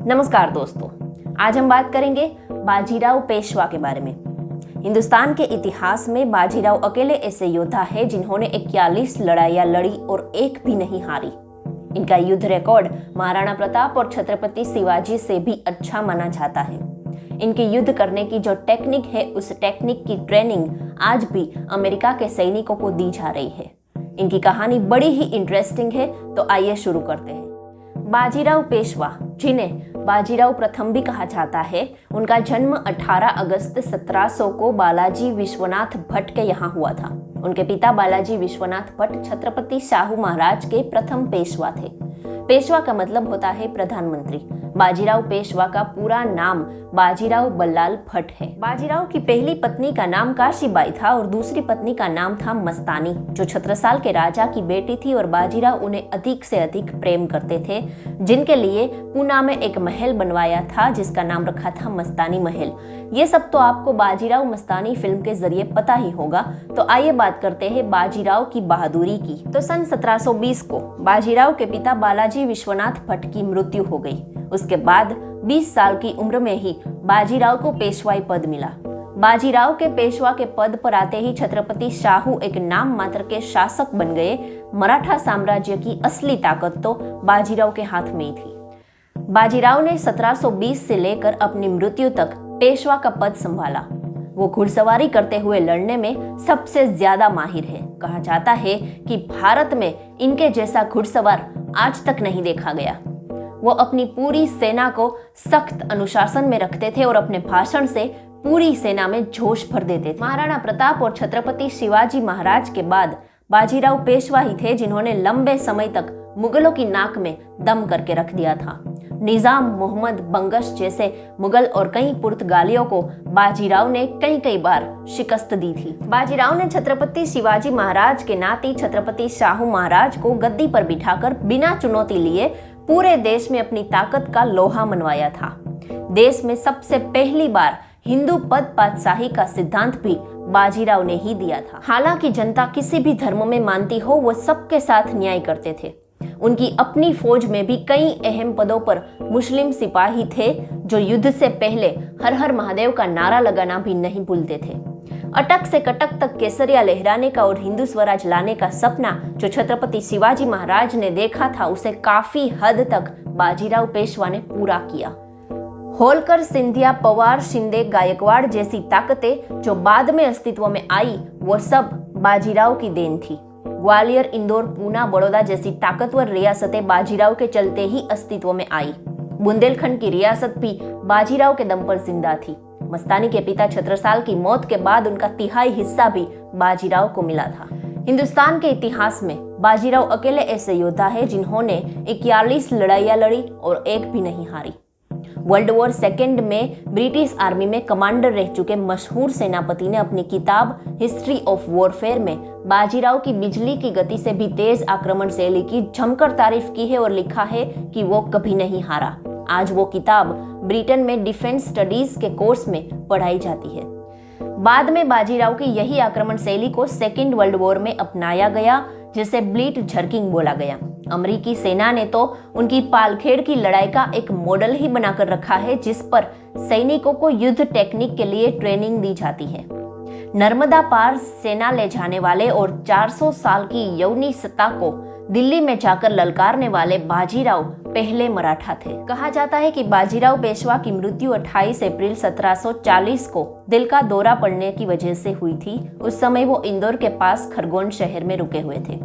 नमस्कार दोस्तों, आज हम बात करेंगे बाजीराव पेशवा के बारे में। हिंदुस्तान के इतिहास में बाजीराव अकेले ऐसे योद्धा है जिन्होंने 41 लड़ाइयां लड़ी और एक भी नहीं हारी। इनका युद्ध रिकॉर्ड महाराणा प्रताप और छत्रपति शिवाजी से भी अच्छा माना जाता है। इनके युद्ध करने की जो टेक्निक है, उस टेक्निक की ट्रेनिंग आज भी अमेरिका के सैनिकों को दी जा रही है। इनकी कहानी बड़ी ही इंटरेस्टिंग है, तो आइए शुरू करते हैं। बाजीराव पेशवा, जिन्हें बाजीराव प्रथम भी कहा जाता है, उनका जन्म 18 अगस्त 1700 को बालाजी विश्वनाथ भट्ट के यहाँ हुआ था। उनके पिता बालाजी विश्वनाथ भट्ट छत्रपति शाहू महाराज के प्रथम पेशवा थे। पेशवा का मतलब होता है प्रधानमंत्री। बाजीराव पेशवा का पूरा नाम बाजीराव बल्लाल भट्ट है। बाजीराव की पहली पत्नी का नाम काशीबाई था और दूसरी पत्नी का नाम था मस्तानी, जो छत्रसाल के राजा की बेटी थी और बाजीराव उन्हें अधिक से अधिक प्रेम करते थे, जिनके लिए पूना में एक महल बनवाया था जिसका नाम रखा था मस्तानी महल। ये सब तो आपको बाजीराव मस्तानी फिल्म के जरिए पता ही होगा। तो आइए बात करते हैं बाजीराव की बहादुरी की। तो सन 1720 को बाजीराव के पिता बालाजी विश्वनाथ भट्ट की मृत्यु हो गई। उसके बाद 20 साल की उम्र में ही बाजीराव को पेशवाई पद मिला। बाजीराव के पेशवा के पद पर आते ही छत्रपति शाहू एक नाम मात्र के शासक बन गए। मराठा साम्राज्य की असली ताकत तो बाजीराव के हाथ में ही थी। बाजीराव ने 1720 से लेकर अपनी मृत्यु तक पेशवा का पद संभाला। वो घुड़सवारी करते हुए लड़ने में सबसे ज्यादा माहिर है। कहा जाता है कि भारत में इनके जैसा घुड़सवार आज तक नहीं देखा गया। वो अपनी पूरी सेना को सख्त अनुशासन में रखते थे और अपने भाषण से पूरी सेना में जोश भर देते थे। महाराणा प्रताप और छत्रपति शिवाजी महाराज के बाद बाजीराव पेशवा ही थे जिन्होंने लंबे समय तक मुगलों की नाक में दम करके रख दिया था। निजाम, मोहम्मद, बंगश जैसे मुगल और कई पुर्तगालियों को बाजीराव ने कई बार शिकस्त दी थी। बाजीराव ने छत्रपति शिवाजी महाराज के नाती छत्रपति शाहू महाराज को गद्दी पर बिठाकर बिना चुनौती लिए पूरे देश में अपनी ताकत का लोहा मनवाया था। देश में सबसे पहली बार हिंदू पद पातशाही का सिद्धांत भी बाजीराव ने ही दिया था। हालांकि जनता किसी भी धर्म में मानती हो, वो सबके साथ न्याय करते थे। उनकी अपनी फौज में भी कई अहम पदों पर मुस्लिम सिपाही थे जो युद्ध से पहले हर हर महादेव का नारा लगाना भी नहीं भूलते थे। अटक से कटक तक केसरिया लहराने का और हिंदू स्वराज लाने का सपना जो छत्रपति शिवाजी महाराज ने देखा था, उसे काफी हद तक बाजीराव पेशवा ने पूरा किया। होलकर, सिंधिया, पवार, शिंदे, गायकवाड़ जैसी ताकतें जो बाद में अस्तित्व में आई, वो सब बाजीराव की देन थी। ग्वालियर, इंदौर, पूना, बड़ौदा जैसी ताकतवर रियासतें बाजीराव के चलते ही अस्तित्व में आई। बुंदेलखंड की रियासत भी बाजीराव के दम पर जिंदा थी। मस्तानी के पिता छत्रसाल की मौत के बाद उनका तिहाई हिस्सा भी बाजीराव को मिला था। हिंदुस्तान के इतिहास में बाजीराव अकेले ऐसे योद्धा है जिन्होंने 41 लड़ाइयां लड़ी और एक भी नहीं हारी। वर्ल्ड वॉर सेकेंड में ब्रिटिश आर्मी में कमांडर रह चुके मशहूर सेनापति ने अपनी किताब हिस्ट्री ऑफ वॉरफेयर में बाजीराव की बिजली की गति से भी तेज आक्रमण शैली की जमकर तारीफ की है और लिखा है कि वो कभी नहीं हारा। आज वो किताब ब्रिटेन में डिफेंस स्टडीज के कोर्स में पढ़ाई जाती है। बाद में बाजीराव की यही आक्रमण शैली को सेकेंड वर्ल्ड वॉर में अपनाया गया, जिसे ब्लीट झर्किंग बोला गया। अमेरिकी सेना ने तो उनकी पालखेड़ की लड़ाई का एक मॉडल ही बनाकर रखा है, जिस पर सैनिकों को युद्ध टेक्निक के लिए ट्रेनिंग दी जाती है। नर्मदा पार सेना ले जाने वाले और 400 साल की यौनी सत्ता को दिल्ली में जाकर ललकारने वाले बाजीराव पहले मराठा थे। कहा जाता है कि बाजीराव पेशवा की मृत्यु 28 अप्रैल 1740 को दिल का दौरा पड़ने की वजह से हुई थी। उस समय वो इंदौर के पास खरगोन शहर में रुके हुए थे।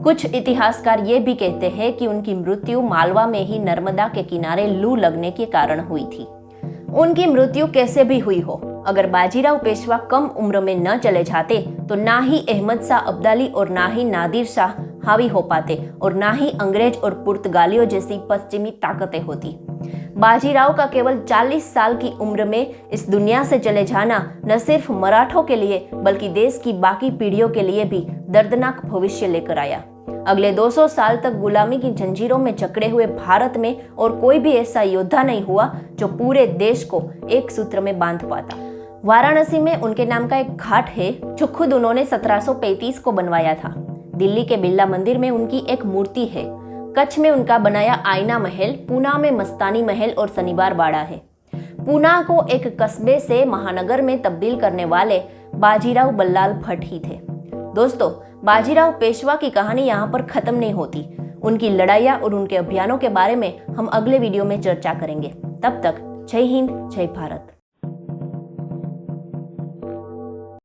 कुछ इतिहासकार ये भी कहते हैं कि उनकी मृत्यु मालवा में ही नर्मदा के किनारे लू लगने के कारण हुई थी। उनकी मृत्यु कैसे भी हुई हो, अगर बाजीराव पेशवा कम उम्र में न चले जाते तो ना ही अहमद शाह अब्दाली और ना ही नादिर शाह हावी हो पाते और ना ही अंग्रेज और पुर्तगालियों जैसी पश्चिमी ताकतें होती। बाजीराव का केवल 40 साल की उम्र में इस दुनिया से चले जाना न सिर्फ मराठों के लिए बल्कि देश की बाकी पीढ़ियों के लिए भी दर्दनाक भविष्य लेकर आया। अगले 200 साल तक गुलामी की जंजीरों में जकड़े हुए भारत में और कोई भी ऐसा योद्धा नहीं हुआ जो पूरे देश को एक सूत्र में बांध पाता। वाराणसी में उनके नाम का एक घाट है जो खुद उन्होंने 1735 को बनवाया था। दिल्ली के बिरला मंदिर में उनकी एक मूर्ति है। कच्छ में उनका बनाया आईना महल, पूना में मस्तानी महल और शनिवार बाड़ा है। पूना को एक कस्बे से महानगर में तब्दील करने वाले बाजीराव बल्लाल भट्ट ही थे। दोस्तों, बाजीराव पेशवा की कहानी यहाँ पर खत्म नहीं होती। उनकी लड़ाइयाँ और उनके अभियानों के बारे में हम अगले वीडियो में चर्चा करेंगे। तब तक जय हिंद, जय भारत।